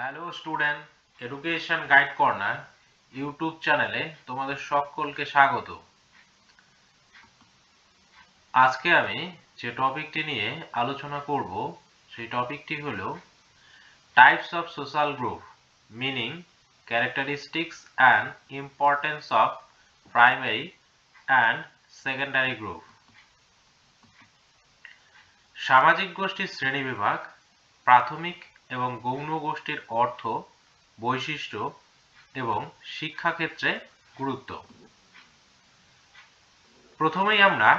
Hello student, education guide corner YouTube চ্যানেলে তোমাদের সকলকে স্বাগত। আজকে আমি যে টপিকটি নিয়ে আলোচনা করব সেই টপিকটি হলো types of social group, meaning, characteristics and importance of primary and secondary group. সামাজিক গোষ্ঠীর শ্রেণীবিভাগ, প্রাথমিক এবং গৌণ গোষ্ঠীর অর্থ, বৈশিষ্ট্য এবং শিক্ষাক্ষেত্রে গুরুত্ব। প্রথমেই আমরা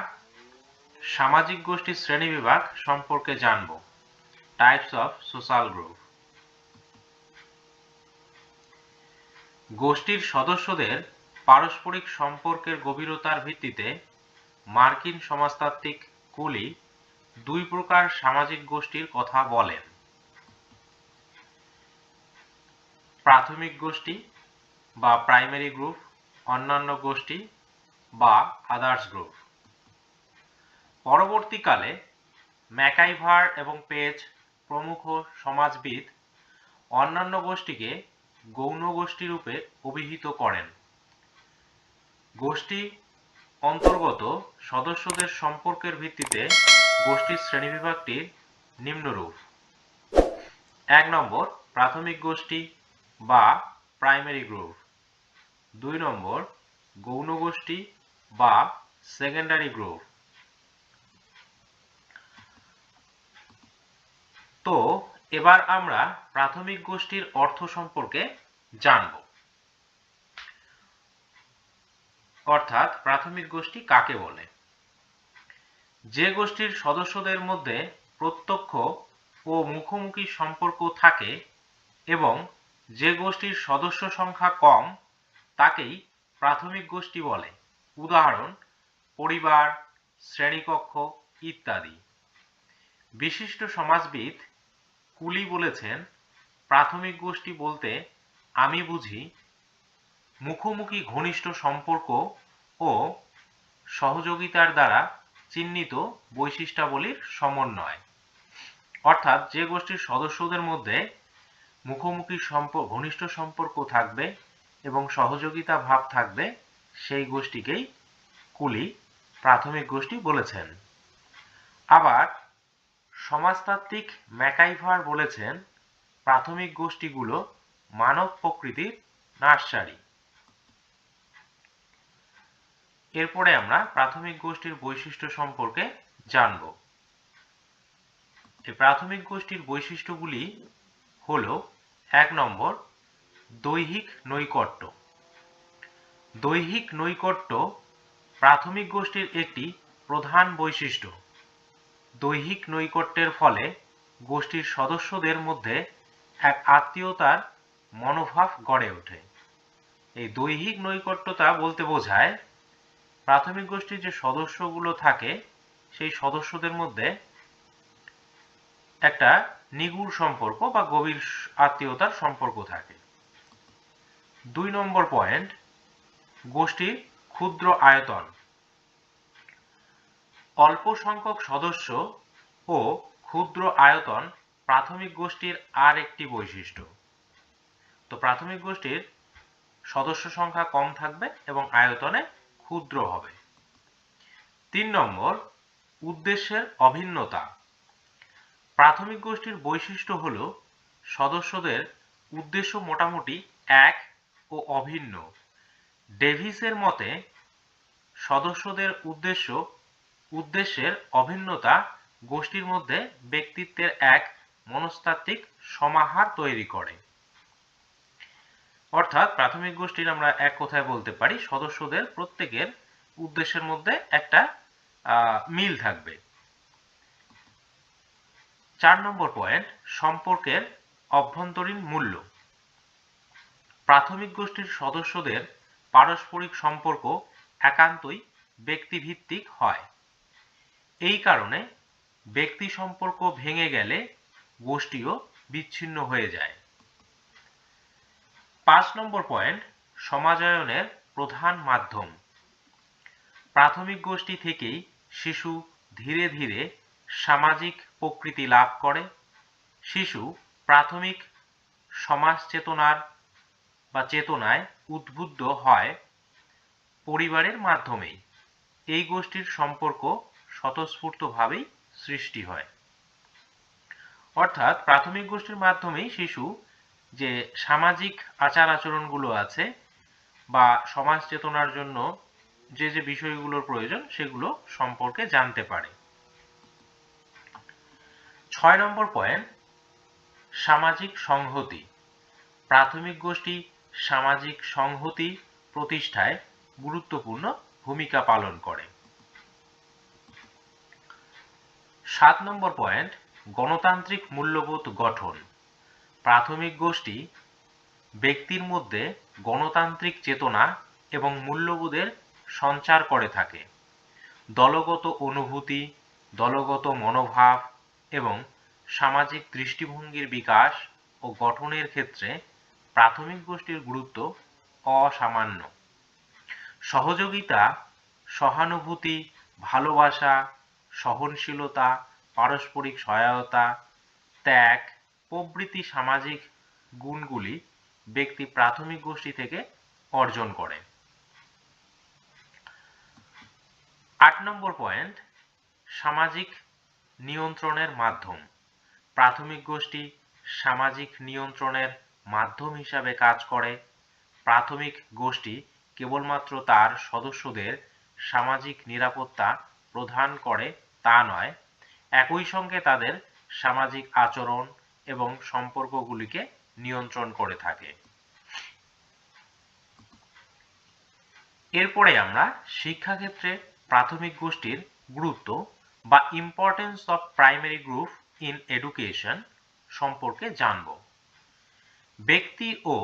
সামাজিক গোষ্ঠীর শ্রেণীবিভাগ সম্পর্কে জানব। Types of social group. গোষ্ঠীর সদস্যদের পারস্পরিক সম্পর্কের গভীরতার ভিত্তিতে মার্কিন সমাজতাত্ত্বিক কুলি দুই প্রকার সামাজিক গোষ্ঠীর কথা বলেন: প্রাথমিক গোষ্ঠী বা প্রাইমারি গ্রুপ, অন্যান্য গোষ্ঠী বা আদার্স গ্রুপ। পরবর্তীকালে ম্যাকাইভার এবং পেজ প্রমুখ সমাজবিদ অন্যান্য গোষ্ঠীকে গৌণ গোষ্ঠী রূপে অভিহিত করেন। গোষ্ঠী অন্তর্গত সদস্যদের সম্পর্কের ভিত্তিতে গোষ্ঠীর শ্রেণীবিভাগটির নিম্নরূপ: 1 নম্বর প্রাথমিক গোষ্ঠী বা প্রাইমারি গ্রুপ, 2 নম্বর গৌণ গোষ্ঠী বা সেকেন্ডারি গ্রুপ। তো এবার আমরা প্রাথমিক গোষ্ঠীর অর্থ সম্পর্কে জানব, অর্থাৎ প্রাথমিক গোষ্ঠী কাকে বলে। যে গোষ্ঠীর সদস্যদের মধ্যে প্রত্যক্ষ ও মুখোমুখি সম্পর্ক থাকে এবং যে গোষ্ঠীর সদস্য সংখ্যা কম তাকেই প্রাথমিক গোষ্ঠী বলে। উদাহরণ: পরিবার, শ্রেণীকক্ষ ইত্যাদি। বিশিষ্ট সমাজবিদ কুলি বলেছেন, প্রাথমিক গোষ্ঠী বলতে আমি বুঝি মুখোমুখি ঘনিষ্ঠ সম্পর্ক ও সহযোগিতার দ্বারা চিহ্নিত বৈশিষ্ট্যাবলীর সমন্বয়। অর্থাৎ যে গোষ্ঠীর সদস্যদের মধ্যে মুখোমুখি ঘনিষ্ঠ সম্পর্ক থাকবে এবং সহযোগিতা ভাব থাকবে সেই গোষ্ঠীকেই কুলি প্রাথমিক গোষ্ঠী বলেছেন। আবার সমাজতাত্ত্বিক ম্যাকাইভার বলেছেন, প্রাথমিক গোষ্ঠীগুলো মানব প্রকৃতির নার্সারি। এরপরে আমরা প্রাথমিক গোষ্ঠীর বৈশিষ্ট্য সম্পর্কে জানব। এই প্রাথমিক গোষ্ঠীর বৈশিষ্ট্যগুলি হল: 1 নম্বর দৈহিক নৈকট্য। দৈহিক নৈকট্য প্রাথমিক গোষ্ঠীর একটি প্রধান বৈশিষ্ট্য। দৈহিক নৈকট্যের ফলে গোষ্ঠীর সদস্যদের মধ্যে এক আত্মীয়তার মনোভাব গড়ে ওঠে। এই দৈহিক নৈকট্যতা বলতে বোঝায় প্রাথমিক গোষ্ঠীর যে সদস্যগুলো থাকে সেই সদস্যদের মধ্যে একটা নিগুড় সম্পর্ক বা গভীর আত্মীয়তার সম্পর্ক থাকে। 2 নম্বর পয়েন্ট, গোষ্ঠীর ক্ষুদ্র আয়তন। অল্প সংখ্যক সদস্য ও ক্ষুদ্র আয়তন প্রাথমিক গোষ্ঠীর আর একটি বৈশিষ্ট্য। তো প্রাথমিক গোষ্ঠীর সদস্য সংখ্যা কম থাকবে এবং আয়তনে ক্ষুদ্র হবে। 3 নম্বর, উদ্দেশ্যের অভিন্নতা। প্রাথমিক গোষ্ঠীর বৈশিষ্ট্য হল সদস্যদের উদ্দেশ্য মোটামুটি এক ও অভিন্ন। ডেভিসের মতে সদস্যদের উদ্দেশ্যের অভিন্নতা গোষ্ঠীর মধ্যে ব্যক্তিত্বের এক মনস্তাত্ত্বিক সমাহার তৈরি করে। অর্থাৎ প্রাথমিক গোষ্ঠীর আমরা এক কথায় বলতে পারি সদস্যদের প্রত্যেকের উদ্দেশ্যের মধ্যে একটা মিল থাকবে। 4 নম্বর পয়েন্ট, সম্পর্কের অভ্যন্তরীণ মূল্য। প্রাথমিক গোষ্ঠীর সদস্যদের পারস্পরিক সম্পর্ক একান্তই ব্যক্তিভিত্তিক হয়। এই কারণে ব্যক্তি সম্পর্ক ভেঙে গেলে গোষ্ঠীও বিচ্ছিন্ন হয়ে যায়। 5 নম্বর পয়েন্ট, সমাজায়নের প্রধান মাধ্যম। প্রাথমিক গোষ্ঠী থেকেই শিশু ধীরে ধীরে সামাজিক প্রকৃতি লাভ করে। শিশু প্রাথমিক সমাজ চেতনার বা চেতনায় উদ্বুদ্ধ হয় পরিবারের মাধ্যমেই। এই গোষ্ঠীর সম্পর্ক স্বতঃস্ফূর্তভাবেই সৃষ্টি হয়। অর্থাৎ প্রাথমিক গোষ্ঠীর মাধ্যমেই শিশু যে সামাজিক আচার আচরণগুলো আছে বা সমাজ চেতনার জন্য যে যে বিষয়গুলোর প্রয়োজন সেগুলো সম্পর্কে জানতে পারে। 6 নম্বর পয়েন্ট, সামাজিক সংহতি। প্রাথমিক গোষ্ঠী সামাজিক সংহতি প্রতিষ্ঠায় গুরুত্বপূর্ণ ভূমিকা পালন করে। 7 নম্বর পয়েন্ট, গণতান্ত্রিক মূল্যবোধ গঠন। প্রাথমিক গোষ্ঠী ব্যক্তির মধ্যে গণতান্ত্রিক চেতনা এবং মূল্যবোধের সঞ্চার করে থাকে। দলগত অনুভূতি, দলগত মনোভাব এবং সামাজিক দৃষ্টিভঙ্গির বিকাশ ও গঠনের ক্ষেত্রে প্রাথমিক গোষ্ঠীর গুরুত্ব অসামান্য। সহযোগিতা, সহানুভূতি, ভালোবাসা, সহনশীলতা, পারস্পরিক সহায়তা, ত্যাগ প্রভৃতি সামাজিক গুণগুলি ব্যক্তি প্রাথমিক গোষ্ঠী থেকে অর্জন করে। 8 নম্বর পয়েন্ট, সামাজিক নিয়ন্ত্রণের মাধ্যম। প্রাথমিক গোষ্ঠী সামাজিক নিয়ন্ত্রণের মাধ্যম হিসাবে কাজ করে। প্রাথমিক গোষ্ঠী কেবলমাত্র তার সদস্যদের সামাজিক নিরাপত্তা প্রদান করে তা নয়, একই সঙ্গে তাদের সামাজিক আচরণ এবং সম্পর্কগুলিকে নিয়ন্ত্রণ করে থাকে। এরপরে আমরা শিক্ষাক্ষেত্রে প্রাথমিক গোষ্ঠীর গুরুত্ব বা importance of primary group in education সম্পর্কে জানব। ব্যক্তি ও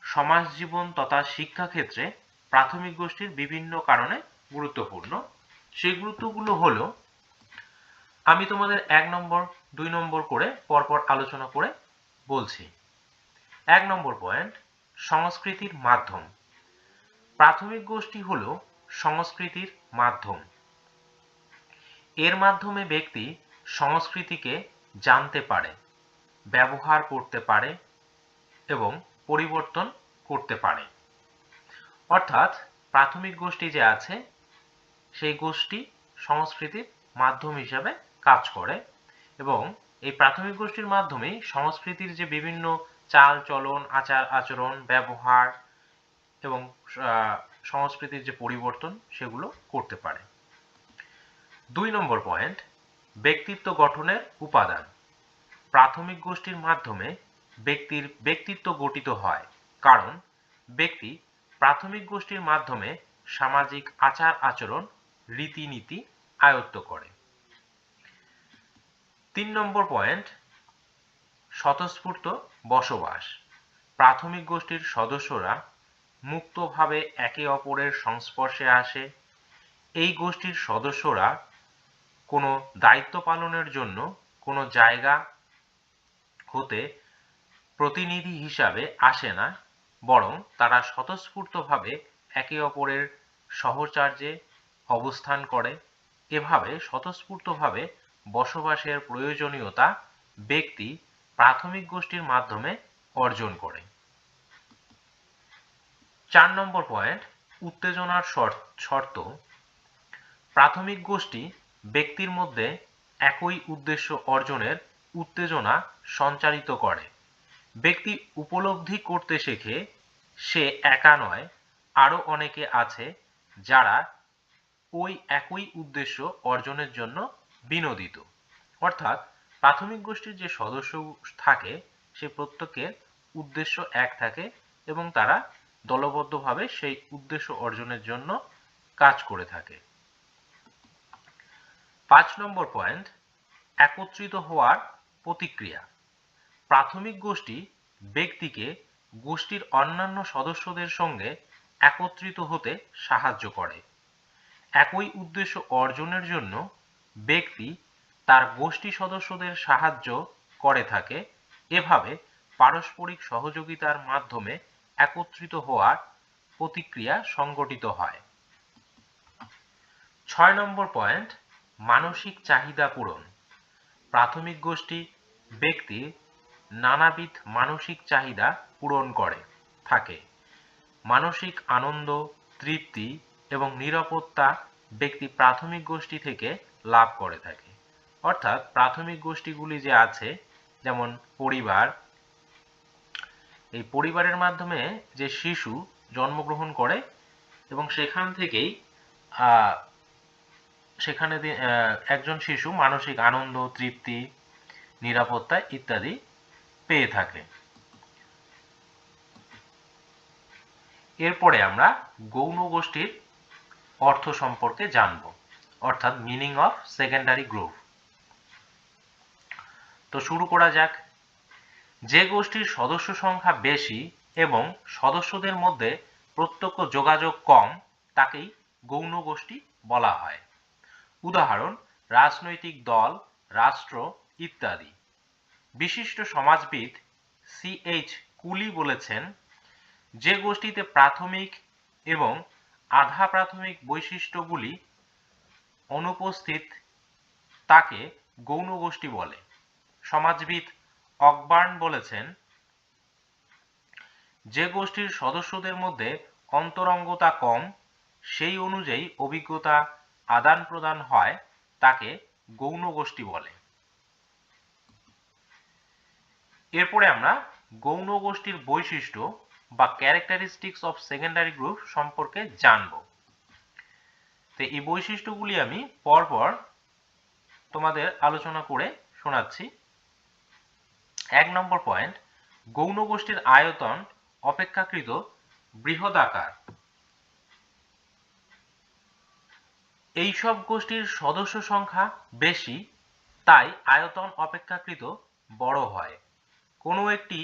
সমাজ জীবন তথা শিক্ষাক্ষেত্রে প্রাথমিক গোষ্ঠীর বিভিন্ন কারণে গুরুত্বপূর্ণ। সেই গুরুত্বগুলো হলো, আমি তোমাদের 1 নম্বর 2 নম্বর করে পরপর আলোচনা করে বলছি। 1 নম্বর পয়েন্ট, সংস্কৃতির মাধ্যম। প্রাথমিক গোষ্ঠী হলো সংস্কৃতির মাধ্যম। এর মাধ্যমে ব্যক্তি সংস্কৃতিকে জানতে পারে, ব্যবহার করতে পারে এবং পরিবর্তন করতে পারে। অর্থাৎ প্রাথমিক গোষ্ঠী যে আছে সেই গোষ্ঠী সংস্কৃতির মাধ্যম হিসাবে কাজ করে এবং এই প্রাথমিক গোষ্ঠীর মাধ্যমেই সংস্কৃতির যে বিভিন্ন চাল চলন, আচার আচরণ, ব্যবহার এবং সংস্কৃতির যে পরিবর্তন সেগুলো করতে পারে। 2 নম্বর পয়েন্ট, ব্যক্তিত্ব গঠনের উপাদান। প্রাথমিক গোষ্ঠীর মাধ্যমে ব্যক্তির ব্যক্তিত্ব গঠিত হয়, কারণ ব্যক্তি প্রাথমিক গোষ্ঠীর মাধ্যমে সামাজিক আচার আচরণ, রীতিনীতি আয়ত্ত করে। 3 নম্বর পয়েন্ট, স্বতঃস্ফূর্ত বসবাস। প্রাথমিক গোষ্ঠীর সদস্যরা মুক্তভাবে একে অপরের সংস্পর্শে আসে। এই গোষ্ঠীর সদস্যরা কোনো দায়িত্ব পালনের জন্য কোনো জায়গা হতে প্রতিনিধি হিসাবে আসে না, বরং তারা স্বতঃস্ফূর্তভাবে একে অপরের সহচর্যে অবস্থান করে। এভাবে স্বতঃস্ফূর্তভাবে বসবাসের প্রয়োজনীয়তা ব্যক্তি প্রাথমিক গোষ্ঠীর মাধ্যমে অর্জন করে। 4 নম্বর পয়েন্ট, উত্তেজনার শর্ত। প্রাথমিক গোষ্ঠী ব্যক্তির মধ্যে একই উদ্দেশ্য অর্জনের উত্তেজনা সঞ্চারিত করে। ব্যক্তি উপলব্ধি করতে শেখে সে একা নয়, আরো অনেকে আছে যারা ওই একই উদ্দেশ্য অর্জনের জন্য বিনোদিত। অর্থাৎ প্রাথমিক গোষ্ঠীর যে সদস্য থাকে সে প্রত্যেকের উদ্দেশ্য এক থাকে এবং তারা দলবদ্ধভাবে সেই উদ্দেশ্য অর্জনের জন্য কাজ করে থাকে। 5 নম্বর পয়েন্ট, একত্রিত হওয়ার প্রতিক্রিয়া। প্রাথমিক গোষ্ঠী ব্যক্তিকে গোষ্ঠীর অন্যান্য সদস্যদের সঙ্গে একত্রিত হতে সাহায্য করে। একই উদ্দেশ্য অর্জনের জন্য ব্যক্তি তার গোষ্ঠী সদস্যদের সাহায্য করে থাকে। এভাবে পারস্পরিক সহযোগিতার মাধ্যমে একত্রিত হওয়ার প্রতিক্রিয়া সংগঠিত হয়। 6 নম্বর পয়েন্ট, মানসিক চাহিদা পূরণ। প্রাথমিক গোষ্ঠী ব্যক্তি নানাবিধ মানসিক চাহিদা পূরণ করে থাকে। মানসিক আনন্দ, তৃপ্তি এবং নিরাপত্তা ব্যক্তি প্রাথমিক গোষ্ঠী থেকে লাভ করে থাকে। অর্থাৎ প্রাথমিক গোষ্ঠীগুলি যে আছে, যেমন পরিবার, এই পরিবারের মাধ্যমে যে শিশু জন্মগ্রহণ করে এবং সেখানে একজন শিশু মানসিক আনন্দ, তৃপ্তি, নিরাপত্তা ইত্যাদি পেয়ে থাকে। এরপরে আমরা গৌণ গোষ্ঠীর অর্থ সম্পর্কে জানব, অর্থাৎ মিনিং অফ সেকেন্ডারি গ্রুপ। তো শুরু করা যাক। যে গোষ্ঠীর সদস্য সংখ্যা বেশি এবং সদস্যদের মধ্যে প্রত্যক্ষ যোগাযোগ কম তাকেই গৌণ গোষ্ঠী বলা হয়। উদাহরণ: রাজনৈতিক দল, রাষ্ট্র ইত্যাদি। বিশিষ্ট সমাজবিদ C.H. কুলি বলেছেন, যে গোষ্ঠীতে প্রাথমিক এবং আধা প্রাথমিক বৈশিষ্ট্যগুলি অনুপস্থিত তাকে গৌণ গোষ্ঠী বলে। সমাজবিদ অকবার্ন বলেছেন, যে গোষ্ঠীর সদস্যদের মধ্যে অন্তরঙ্গতা কম, সেই অনুযায়ী অভিজ্ঞতা আদান প্রদান হয়, তাকে গৌণ গোষ্ঠী বলে। এরপরে আমরা গৌণ গোষ্ঠীর বৈশিষ্ট্য বা ক্যারেক্টারিস্টিক্স অফ সেকেন্ডারি গ্রুপ সম্পর্কে জানব। তো এই বৈশিষ্ট্যগুলি আমি পরপর তোমাদের আলোচনা করে শোনাচ্ছি। 1 নম্বর পয়েন্ট, গৌণ গোষ্ঠীর আয়তন অপেক্ষাকৃত বৃহদাকার। এইসব গোষ্ঠীর সদস্য সংখ্যা বেশি, তাই আয়তন অপেক্ষাকৃত বড় হয়। কোনো একটি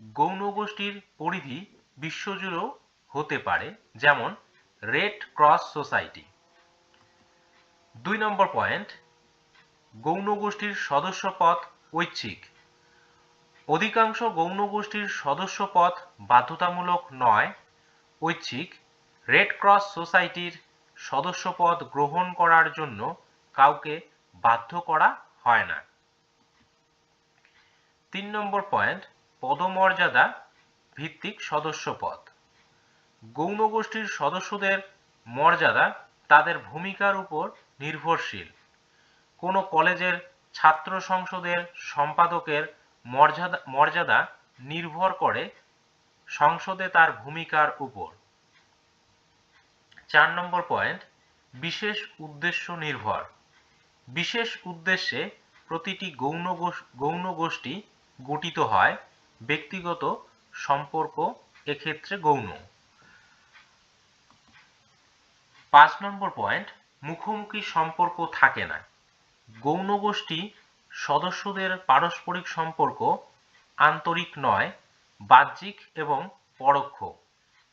গৌণ গোষ্ঠীর পরিধি বিশ্বজুড়েও হতে পারে, যেমন রেড ক্রস সোসাইটি। 2 নম্বর পয়েন্ট, গৌণ গোষ্ঠীর সদস্যপদ ঐচ্ছিক। অধিকাংশ গৌণ গোষ্ঠীর সদস্যপদ বাধ্যতামূলক নয়, ঐচ্ছিক। রেড ক্রস সোসাইটির সদস্যপদ গ্রহণ করার জন্য কাউকে বাধ্য করা হয় না। 3 নম্বর পয়েন্ট, পদমর্যাদা ভিত্তিক সদস্যপদ। গৌণ গোষ্ঠীর সদস্যদের মর্যাদা তাদের ভূমিকার উপর নির্ভরশীল। কোনো কলেজের ছাত্র সংসদের সম্পাদকের মর্যাদা নির্ভর করে সংসদে তার ভূমিকার উপর। 4 নম্বর পয়েন্ট, বিশেষ উদ্দেশ্য নির্ভর। বিশেষ উদ্দেশ্যে প্রতিটি গৌণ গোষ্ঠী গঠিত হয়। ব্যক্তিগত সম্পর্ক এক্ষেত্রে গৌণ। 5 নম্বর পয়েন্ট, মুখোমুখি সম্পর্ক থাকে না। গৌণ গোষ্ঠী সদস্যদের পারস্পরিক সম্পর্ক আন্তরিক নয়, বাহ্যিক এবং পরোক্ষ।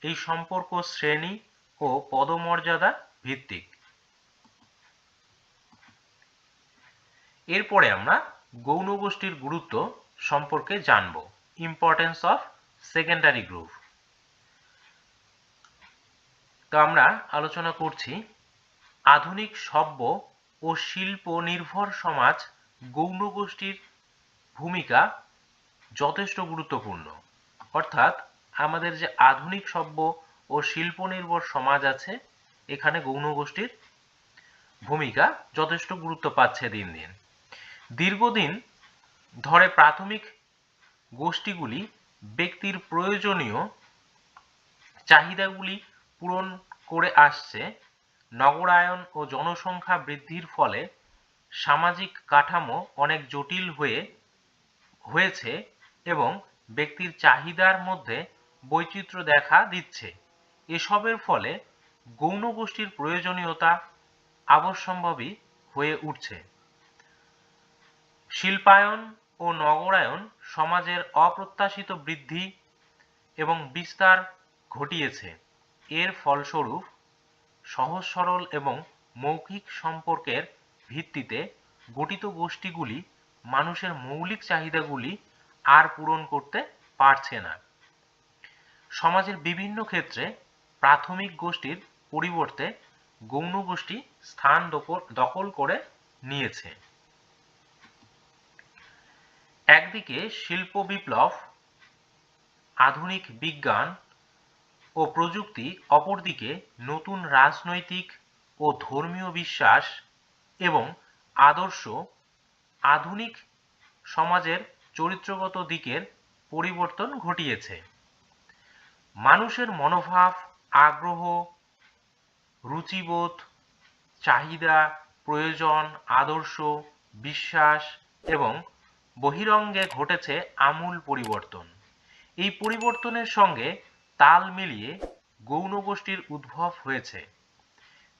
এই সম্পর্ক শ্রেণী ও পদমর্যাদা ভিত্তিক। এরপরে আমরা গৌণ গোষ্ঠীর গুরুত্ব সম্পর্কে জানব, ইম্পর্টেন্স অফ সেকেন্ডারি গ্রুপ। তো আমরা আলোচনা করছি, আধুনিক সভ্য ও শিল্প নির্ভর সমাজ গৌণ গোষ্ঠীর ভূমিকা যথেষ্ট গুরুত্বপূর্ণ। অর্থাৎ আমাদের যে আধুনিক সভ্য ও শিল্প নির্ভর সমাজ আছে, এখানে গৌণ গোষ্ঠীর ভূমিকা যথেষ্ট গুরুত্ব পাচ্ছে দিন দিন। দীর্ঘদিন ধরে প্রাথমিক গোষ্ঠীগুলি ব্যক্তির প্রয়োজনীয় চাহিদাগুলি পূরণ করে আসছে। নগরায়ন ও জনসংখ্যা বৃদ্ধির ফলে সামাজিক কাঠামো অনেক জটিল হয়েছে এবং ব্যক্তির চাহিদার মধ্যে বৈচিত্র্য দেখা দিচ্ছে। এসবের ফলে গৌণ গোষ্ঠীর প্রয়োজনীয়তা অবশ্যম্ভাবী হয়ে উঠছে। শিল্পায়ন ও নগরায়ন সমাজের অপ্রত্যাশিত বৃদ্ধি এবং বিস্তার ঘটিয়েছে। এর ফলস্বরূপ সহজ সরল এবং মৌখিক সম্পর্কের ভিত্তিতে গঠিত গোষ্ঠীগুলি মানুষের মৌলিক চাহিদাগুলি আর পূরণ করতে পারছে না। সমাজের বিভিন্ন ক্ষেত্রে প্রাথমিক গোষ্ঠীর পরিবর্তে গৌণ গোষ্ঠী স্থান দখল করে নিয়েছে। একদিকে শিল্প বিপ্লব, আধুনিক বিজ্ঞান ও প্রযুক্তি, অপরদিকে নতুন রাজনৈতিক ও ধর্মীয় বিশ্বাস এবং আদর্শ আধুনিক সমাজের চরিত্রগত দিকের পরিবর্তন ঘটিয়েছে। মানুষের মনোভাব, আগ্রহ, রুচিবোধ, চাহিদা, প্রয়োজন, আদর্শ, বিশ্বাস এবং বহিরঙ্গে ঘটেছে আমূল পরিবর্তন। এই পরিবর্তনের সঙ্গে তাল মিলিয়ে গৌণ গোষ্ঠীর উদ্ভব হয়েছে,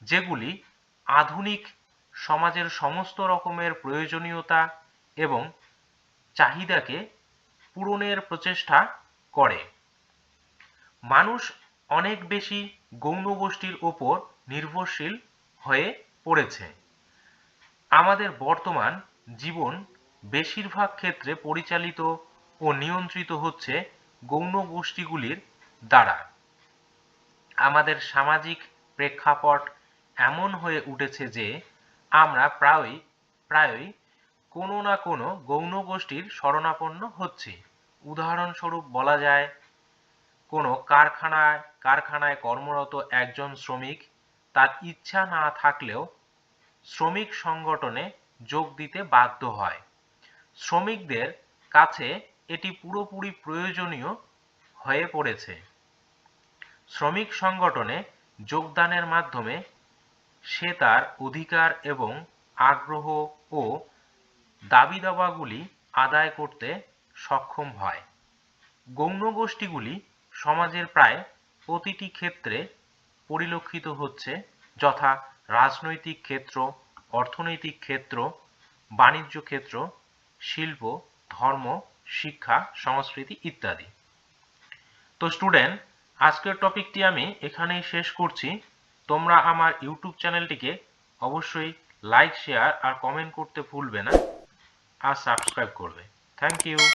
যেগুলি আধুনিক সমাজের সমস্ত রকমের প্রয়োজনীয়তা এবং চাহিদাকে পূরণের প্রচেষ্টা করে। মানুষ অনেক বেশি গৌণ গোষ্ঠীর ওপর নির্ভরশীল হয়ে পড়েছে। আমাদের বর্তমান জীবন বেশিরভাগ ক্ষেত্রে পরিচালিত ও নিয়ন্ত্রিত হচ্ছে গৌণ গোষ্ঠীগুলির দ্বারা। আমাদের সামাজিক প্রেক্ষাপট এমন হয়ে উঠেছে যে আমরা প্রায়ই কোনো না কোনো গৌণ গোষ্ঠীর শরণাপন্ন হচ্ছি। উদাহরণস্বরূপ বলা যায়, কোনো কারখানায় কর্মরত একজন শ্রমিক তার ইচ্ছা না থাকলেও শ্রমিক সংগঠনে যোগ দিতে বাধ্য হয়। শ্রমিকদের কাছে এটি পুরোপুরি প্রয়োজনীয় হয়ে পড়েছে। শ্রমিক সংগঠনে যোগদানের মাধ্যমে সে তার অধিকার এবং আগ্রহ ও দাবি-দাওয়াগুলি আদায় করতে সক্ষম হয়। গৌণ গোষ্ঠীগুলি সমাজের প্রায় প্রতিটি ক্ষেত্রে পরিলক্ষিত হচ্ছে, যথা রাজনৈতিক ক্ষেত্র, অর্থনৈতিক ক্ষেত্র, বাণিজ্য ক্ষেত্র, শিল্প, ধর্ম, শিক্ষা, সংস্কৃতি ইত্যাদি। তো স্টুডেন্ট, আজকের টপিকটি আমি এখানেই শেষ করছি। তোমরা আমার ইউটিউব চ্যানেলটিকে অবশ্যই লাইক, শেয়ার আর কমেন্ট করতে ভুলবে না, আর সাবস্ক্রাইব করবে। Thank you.